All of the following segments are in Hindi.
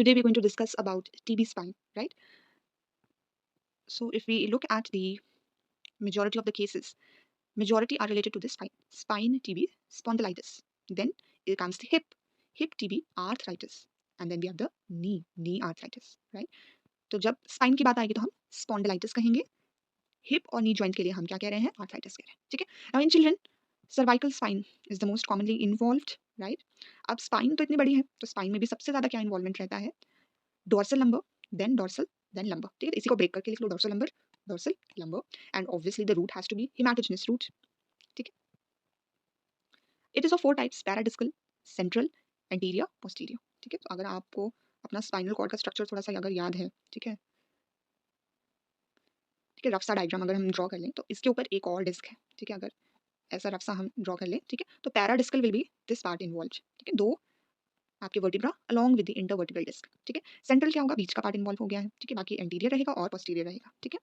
Today we're going to discuss about TB spine, right? So if we look at the majority of the cases, majority are related to this spine TB, spondylitis. Then it comes the hip TB, arthritis, and then we have the knee arthritis, right? तो जब स्पाइन की बात आएगी तो हम स्पॉन्डिलाइटिस कहेंगे, हिप और नी जॉइंट के लिए हम क्या कह रहे हैं, आर्थराइटिस कह रहे हैं, ठीक है। Now in children cervical spine is the most commonly involved, right. अब स्पाइन तो इतनी बड़ी है, तो स्पाइन में भी सबसे ज्यादा क्या इन्वॉल्वमेंट रहता है, डोर्सल लंबर, देन लंबर, ठीक है। इसी को ब्रेक करके लिख लो, dorsal lumbar, and obviously the route has to be haematogenous route, ठीक है। It is of 4 types, paradiscal, central, anterior, posterior, ठीक है। तो अगर आपको अपना स्पाइनल कॉर्ड का स्ट्रक्चर थोड़ा सा अगर याद है, ठीक है, ठीक है, रफ सा डायग्राम अगर हम ड्रॉ कर लें तो इसके ऊपर एक और डिस्क है, ठीक है। अगर ऐसा रफ सा हम ड्रॉ कर लें, ठीक है, तो paradiscal will be this part involve, ठीक है, दो आपके vertebra along with the intervertebral disc, ठीक है। सेंट्रल क्या होगा, बीच का पार्ट इन्वॉल्व हो गया है, ठीक है, बाकी एंटीरियर रहेगा और पोस्टीरियर रहेगा, ठीक है।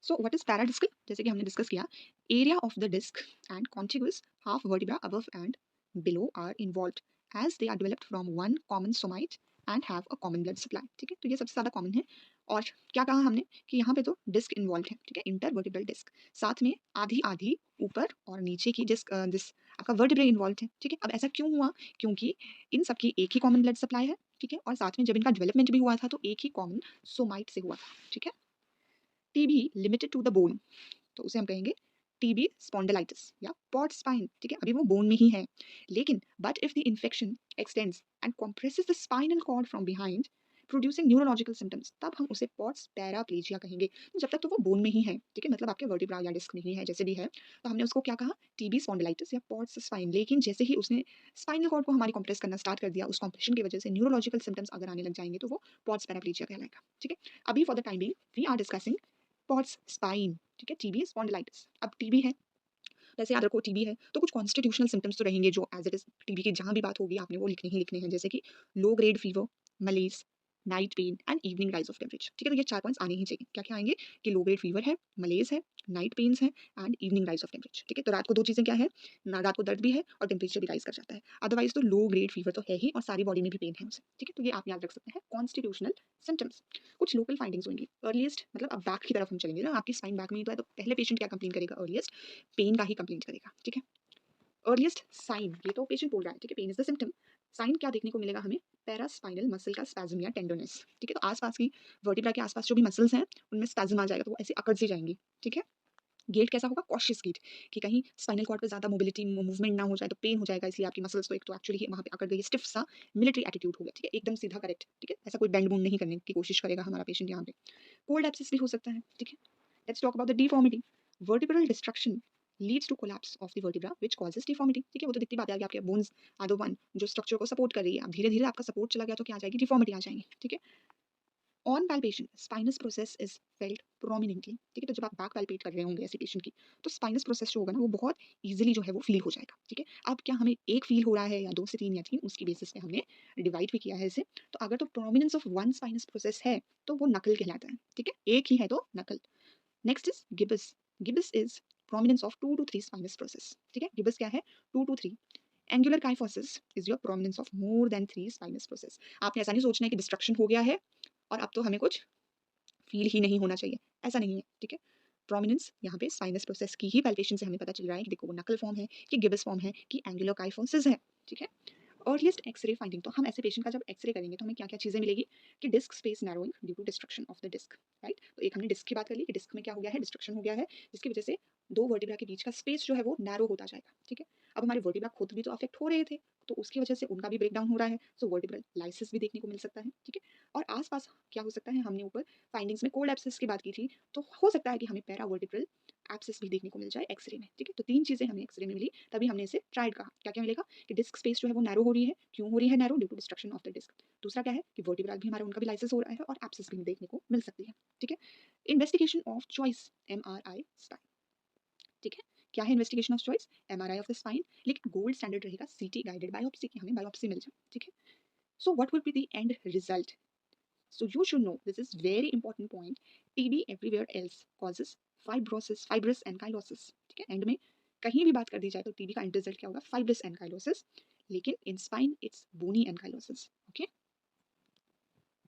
सो व्हाट इज पैराडिस्कल, जैसे कि हमने डिस्कस किया, area of the disc and contiguous half vertebra above and below are involved as they are developed from one common somite and have a common blood supply, ठीक है। तो ये सबसे ज़्यादा कॉमन है। और क्या कहा हमने कि यहाँ पे तो डिस्क इन्वॉल्व है, ठीक है, इंटरवर्टिब्रल डिस्क, साथ में आधी आधी ऊपर और नीचे की डिस्क, दिस आपका वर्टिब्रे इन्वॉल्व है, ठीक है। अब ऐसा क्यों हुआ, क्योंकि इन सबकी एक ही कॉमन ब्लड सप्लाई है, ठीक है, और साथ में जब इनका डेवलपमेंट भी हुआ था तो एक ही कॉमन सोमाइट से हुआ था, ठीक है। TB limited to the bone, तो उसे हम कहेंगे टीबी स्पॉन्डिलाइटिस या पॉट स्पाइन, ठीक है, अभी वो बोन में ही है। लेकिन but if the infection extends and compresses the spinal cord from behind producing neurological symptoms, तब हम उसे पॉट्स पैराप्लेजिया कहेंगे। जब तक तो वो बोन में ही है, ठीक है, मतलब आपके वर्टिब्रा या डिस्क में ही है, जैसे भी है, तो हमने उसको क्या कहा, टीबी स्पॉन्डिलाइटिस या पॉट्स स्पाइन। लेकिन जैसे ही उसने स्पाइनल कॉर्ड को हमारी कंप्रेस करना स्टार्ट कर दिया, उस कंप्रेशन की वजह से न्यूरोलॉजिकल सिम्टम्स अगर आने लग जाएंगे तो वो पॉट्स पैराप्लेजिया कहलाएगा, ठीक है। अभी for the time being we are discussing Pott's spine, ठीक है, टीबी स्पॉन्डिलाइटिस। अब टीबी है, वैसे याद रखो टीबी है तो कुछ कॉन्स्टिट्यूशनल सिम्टम्स तो रहेंगे जो एज इट इज टीबी की जहां भी बात होगी आपने वो लिखने ही लिखने हैं, जैसे कि low grade fever, malaise, night pain and evening rise of temperature, ठीक है। तो ये 4 पॉइंट्स आने ही चाहिए। क्या क्या आएंगे कि लो ग्रेड फीवर है, मलेज है, नाइट पेन्स है and evening rise of temperature, ठीक है। तो रात को दो चीजें क्या है ना, रात को दर्द भी है और टेम्परेचर भी राइज कर जाता है। अदरवाइज तो लो ग्रेड फीवर तो है ही और सारी बॉडी में भी पेन है उसे, ठीक है। तो ये आप याद रख सकते हैं कॉन्स्टिट्यूशनल सिम्टम्स। कुछ लोकल फाइंडिंग्स होंगी, अर्लीस्ट मतलब अब बैक की तरफ हम चलेंगे ना, आपकी स्पाइन बैक में ही तो है, तो पहले पेशेंट क्या कंप्लेन करेगा, अर्लीस्ट पेन का ही कंप्लेन करेगा, ठीक है। अर्लीस्ट साइन, ये तो पेशेंट बोल रहा है, ठीक है, pain is the symptom. Sign क्या देखने को मिलेगा हमें, पैरास्पाइनल मसल का स्पैज्म या टेंडरनेस, ठीक है। तो आसपास की वर्टिब्रा के आसपास जो भी मसल्स हैं उनमें स्पैज्म आ जाएगा, तो वो ऐसे अकड़ सी जाएंगी, ठीक है। गेट कैसा होगा, कॉशियस गेट, कि कहीं स्पाइनल कॉर्ड पे ज्यादा मोबिलिटी मूवमेंट ना हो जाए तो पेन हो जाएगा, इसलिए आपकी मसल्स तो एक तो एक्चुअली वहां पे अकड़ गई, स्टिफ सा मिलिट्री एटीट्यूड हो गया, ठीक है, एकदम सीधा करेक्ट, ठीक है, ऐसा कोई बेंड बूंड नहीं करने की कोशिश करेगा हमारा पेशेंट यहाँ पे। कोल्ड एब्सेस भी हो सकता है, ठीक है। Let's talk about the deformity, vertebral destruction leads to collapse of the vertebra which causes deformity, ठीक है। वो तो दिखती बात है कि आपके बोन्स आर द वन जो स्ट्रक्चर को सपोर्ट कर रही है, अब धीरे धीरे आपका सपोर्ट चला गया तो क्या आ जाएगी, डिफॉर्मिटी आ जाएगी, ठीक है। On palpation spinous process is felt prominently, ठीक है। तो जब आप बैक पैल्पेट कर रहे होंगे ऐसे पेशेंट की, तो स्पाइनस प्रोसेस जो होगा ना वो बहुत इजीली जो है वो फील हो जाएगा, ठीक है। अब क्या हमें एक फील हो रहा है या दो से तीन या तीन, उसकी बेसिस पे हमने डिवाइड भी किया है इसे। तो अगर तो prominence of one spinous process है तो वो नकल कहलाता है, ठीक है, एक ही है तो नकल। Next is gibbus, gibbus is prominence of 2 to 3 spinous process, ठीक है। गिबस क्या है, 2 to 3। Angular kyphosis is your prominence of more than 3 spinous process. आपने ऐसा नहीं सोचना है कि डिस्ट्रक्शन हो गया है और अब तो हमें कुछ फील ही नहीं होना चाहिए, ऐसा नहीं है, ठीक है। प्रोमिनेंस यहाँ पे साइनस प्रोसेस की ही पैल्पेशन से हमें पता चल रहा है कि देखो वो नकल फॉर्म है कि गिबस फॉर्म है कि एंगुलर काइफोसिस है, ठीक है। अर्लीस्ट एक्सरे फाइंडिंग, तो हम ऐसे पेशेंट का जब एक्सरे करेंगे तो हमें क्या क्या चीजें मिलेगी कि disc space narrowing due to destruction of the disc, right. तो एक हमने डिस्क की बात कर ली कि डिस्क में क्या हो गया है, डिस्ट्रक्शन हो गया है, जिसकी वजह से दो वर्टिब्रा के बीच का स्पेस जो है वो नैरो होता जाएगा, ठीक है। अब हमारे वर्टिब्रा खुद भी तो अफेक्ट हो रहे थे, तो उसकी वजह से उनका भी ब्रेकडाउन हो रहा है, सो वर्टिब्रल लाइसिस भी देखने को मिल सकता है, ठीक है। और आसपास क्या हो सकता है, हमने ऊपर फाइंडिंग्स में कोल्ड एब्सेस की बात की थी, तो हो सकता है कि हमें पैरावर्टिब्रल एब्सेस भी देखने को मिल जाए एक्सरे में, ठीक है। तो तीन चीजें हमें एक्सरे में मिली, तभी हमने इसे ट्राइड कहा। क्या क्या मिलेगा कि डिस्क स्पेस जो है वो नैरो हो रही है, क्यों हो रही है narrow, due to destruction of the disc. दूसरा क्या है कि वर्टिब्रल भी हमारा उनका भी लाइसिस हो रहा है और एब्सेस भी देखने को मिल सकती है, ठीक है। Investigation of choice MRI spine, ठीक है। क्या है investigation of choice, MRI of the spine, लेकिन गोल्ड स्टैंडर्ड रहेगा सीटी गाइडेड बायोप्सी, कि हमें बायोप्सी मिल जाए, ठीक है। So what will be the end result, so you should know this is very important point, TB everywhere else causes fibrosis, fibrous ankylosis, ठीक है। एंड में कहीं भी बात कर दी जाए तो टीबी का एंड रिजल्ट क्या होगा, फाइब्रस एनकाइलोसिस। लेकिन in spine it's bony ankylosis. Okay,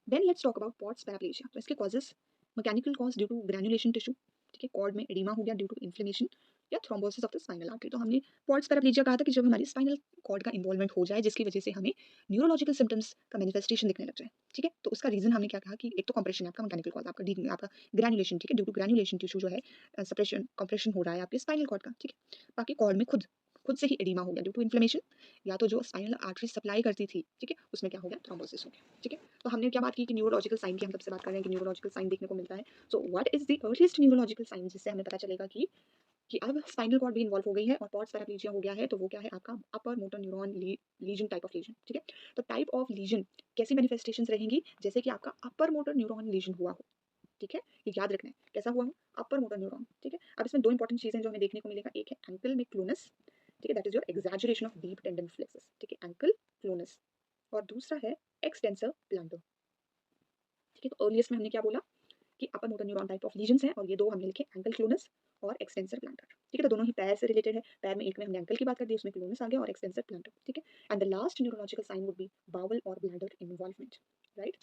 then let's talk about Pott's paraplegia. तो इसके causes, mechanical cause due to granulation tissue, ठीक है, कॉर्ड में एडिमा हो गया ड्यू टू इन्फ्लेमेशन या thrombosis of the spinal artery. तो हमने पॉट्स पैराप्लेजिया कहा था कि जब हमारी स्पाइनल कॉर्ड का इन्वॉल्वमेंट हो जाए जिसकी वजह से हमें न्यूरोलॉजिकल सिम्टम्स का मैनिफेस्टेशन दिखने लग जाए. ठीक है, तो उसका रीजन हमने क्या कहा कि एक तो कंप्रेशन है आपका, मैकेनिकल कॉज आपका ग्रैनुलेशन, ठीक है, ड्यू टू ग्रैनुलेशन टिश्यू जो है सेपरेशन कंप्रेशन हो रहा है आपके स्पाइनल कॉर्ड का. ठीक है, बाकी कॉर्ड में खुद खुद से ही एडिमा हो गया ड्यू टू इन्फ्लेमेशन, या तो जो स्पाइनल आर्टरी सप्लाई करती थी, ठीक है, उसमें क्या हो गया, थ्रोम्बोसिस हो गया. ठीक है, तो हमने क्या बात की कि न्यूरोलॉजिकल साइन की हम सबसे बात कर रहे हैं कि न्यूरोलॉजिकल साइन देखने को मिलता है. So what is the earliest neurological sign जिससे हमें पता चलेगा कि अब स्पाइनल कॉर्ड भी इन्वॉल्व हो गई है और पॉट्स पैराप्लेजिया हो गया है. तो वो क्या है आपका upper motor neuron lesion type of legion. ठीक है, तो टाइप ऑफ लीजन कैसी मैनिफेस्टेशंस रहेंगी, जैसे कि आपका अपर मोटर न्यूरॉन लीजन हुआ हो. ठीक है, ये याद रखना है कैसा हुआ हो, अपर मोटर न्यूरॉन. ठीक है, अब इसमें दो इंपॉर्टेंट चीजें जो हमें देखने को मिलेगा, एक है एंकल में क्लूनस, ठीक है, that is your exaggeration of deep tendon plexus. ठीक है, एंकल क्लूनस. और दूसरा है एक्सटेंसर प्लांटर. ठीक है, तो अर्लीस्ट में हमने क्या बोला कि upper motor neuron type of lesions हैं, और ये दो हमने लिखे एंकल क्लूनस और एक्सटेंसर प्लांटर. ठीक है, तो दोनों ही पैर से रिलेटेड है. पैर में एक में हमने एंकल की बात कर दी, उसमें क्लूनस आ गया और एक्सटेंसर प्लांटर. ठीक है, and the last neurological sign would be bowel और bladder involvement. Right,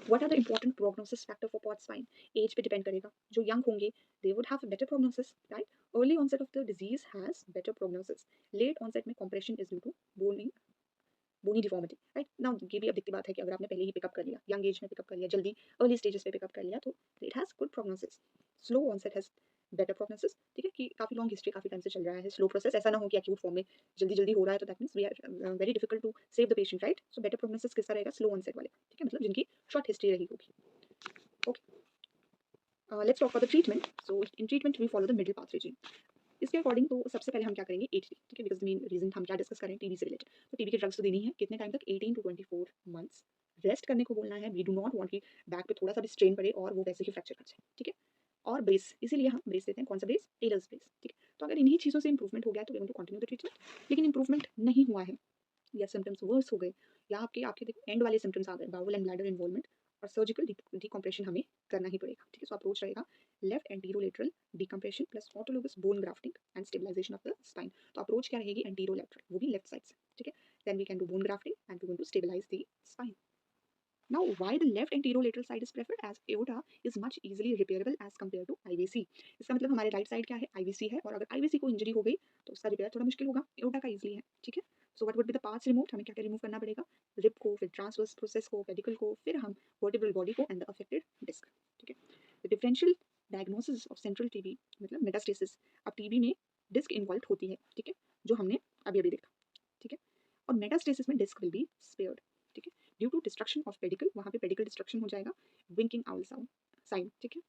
what are the important prognosis factor for Pott spine. Age पे डिपेंड करेगा. जो यंग होंगे they would have better prognosis. Right, early onset of the disease has better prognosis. Late onset में compression is due to bony deformity. Right, now ये भी अब दिखती बात है कि अगर आपने पहले ही पिकअप कर लिया, यंग एज में पिकअप कर लिया, जल्दी अर्ली स्टेजेस पे पिकअप कर लिया, तो it has good prognosis. Slow onset has better prognosis. ठीक है, कि काफी लॉन्ग हिस्ट्री काफी टाइम से चल रहा है स्लो प्रोसेस, ऐसा ना हो कि एक्यूट फॉर्म में जल्दी जल्दी हो रहा है, तो that means we are very difficult to save the patient. Right, so better prognosis किसका रहेगा, स्लो ऑनसेट वाले. ठीक है, मतलब जिनकी शॉर्ट हिस्ट्री रही होगी. Okay, let's talk for the treatment. So in treatment we follow the middle path regime. इसके अकॉर्डिंग तो सबसे पहले हम क्या करेंगे, एटीडी. ठीक है, बिकॉज मेन रीजन हम क्या डिस्कस करें, टीबी से रिलेटेड. तो टीबी के ड्रग्स तो देनी है कितने टाइम तक, 18 to 24 मंथ्स. रेस्ट करने को बोलना है. वी डू नॉट वांट कि बैक पे थोड़ा सा भी स्ट्रेन पड़े और वो वैसे ही फ्रैक्चर कर जाए. ठीक है, और ब्रेस, इसीलिए हम ब्रेस देते हैं. कौन सा ब्रेस, टेलर्स ब्रेस. ठीक है, तो अगर इन्हीं चीज़ों से इंप्रूवमेंट हो गया तो we want to continue the treatment. लेकिन इंप्रूवमेंट नहीं हुआ है या सिम्टम्स वर्स हो गए, या आपके आपके एंड वाले सिम्टम्स आ गए, बाउल एंड ब्लैडर इन्वॉल्वमेंट, और सर्जिकल डिकम्प्रेशन हमें करना ही पड़ेगा. ठीक है, सो अप्रोच रहेगा left anterolateral decompression plus autologous bone grafting and stabilisation of the spine. तो अप्रोच क्या रहेगी, एंटीरोलेटरल, वो भी लेफ्ट साइड से. ठीक है, then we can do bone grafting and we going to stabilise the spine. Now, why the left anterolateral side is preferred, as aorta is much easily repairable as compared to IVC. इसका मतलब हमारे राइट साइड क्या है, IVC है, और अगर IVC को इंजरी हो गई तो उसका रिपेयर थोड़ा मुश्किल होगा, एओर्टा का इजीली है. ठीक है, so what would be the parts remove, हमें क्या क्या रिमूव करना पड़ेगा, रिब को, फिर ट्रांसवर्स प्रोसेस को, पेडिकल को, फिर हम वर्टिब्रल बॉडी को एंड द अफेक्टेड डिस्क. ठीक है, the differential diagnosis of central TB मतलब मेटास्टेसिस. अब टीबी में डिस्क इन्वॉल्व होती है. ठीक है, जो हमने अभी अभी देखा. ठीक है, और मेटास्टेसिस में डिस्क विल बी स्पेयर्ड. ठीक है, due to destruction of pedicle, वहाँ पे पेडिकल डिस्ट्रक्शन हो जाएगा. Winking owl sound sign. ठीक है,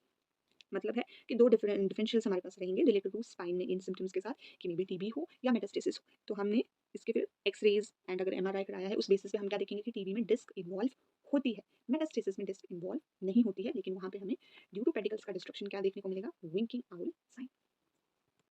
मतलब है कि दो डिफरेंशियल्स हमारे पास रहेंगे रिलेटेड टू स्पाइन में इन सिम्टम्स के साथ, कि मे बी टीबी हो या मेटास्टेसिस हो. तो हमने इसके फिर एक्सरेज एंड अगर एमआरआई कराया है उस बेसिस पे हम क्या देखेंगे कि टीबी में डिस्क इन्वॉल्व होती है, मेटास्टेसिस में डिस्क इन्वॉल्व नहीं होती है, लेकिन वहाँ पे हमें ड्यू टू पेडिकल्स का डिस्ट्रक्शन क्या देखने को मिलेगा, विंकिंग आउल साइन.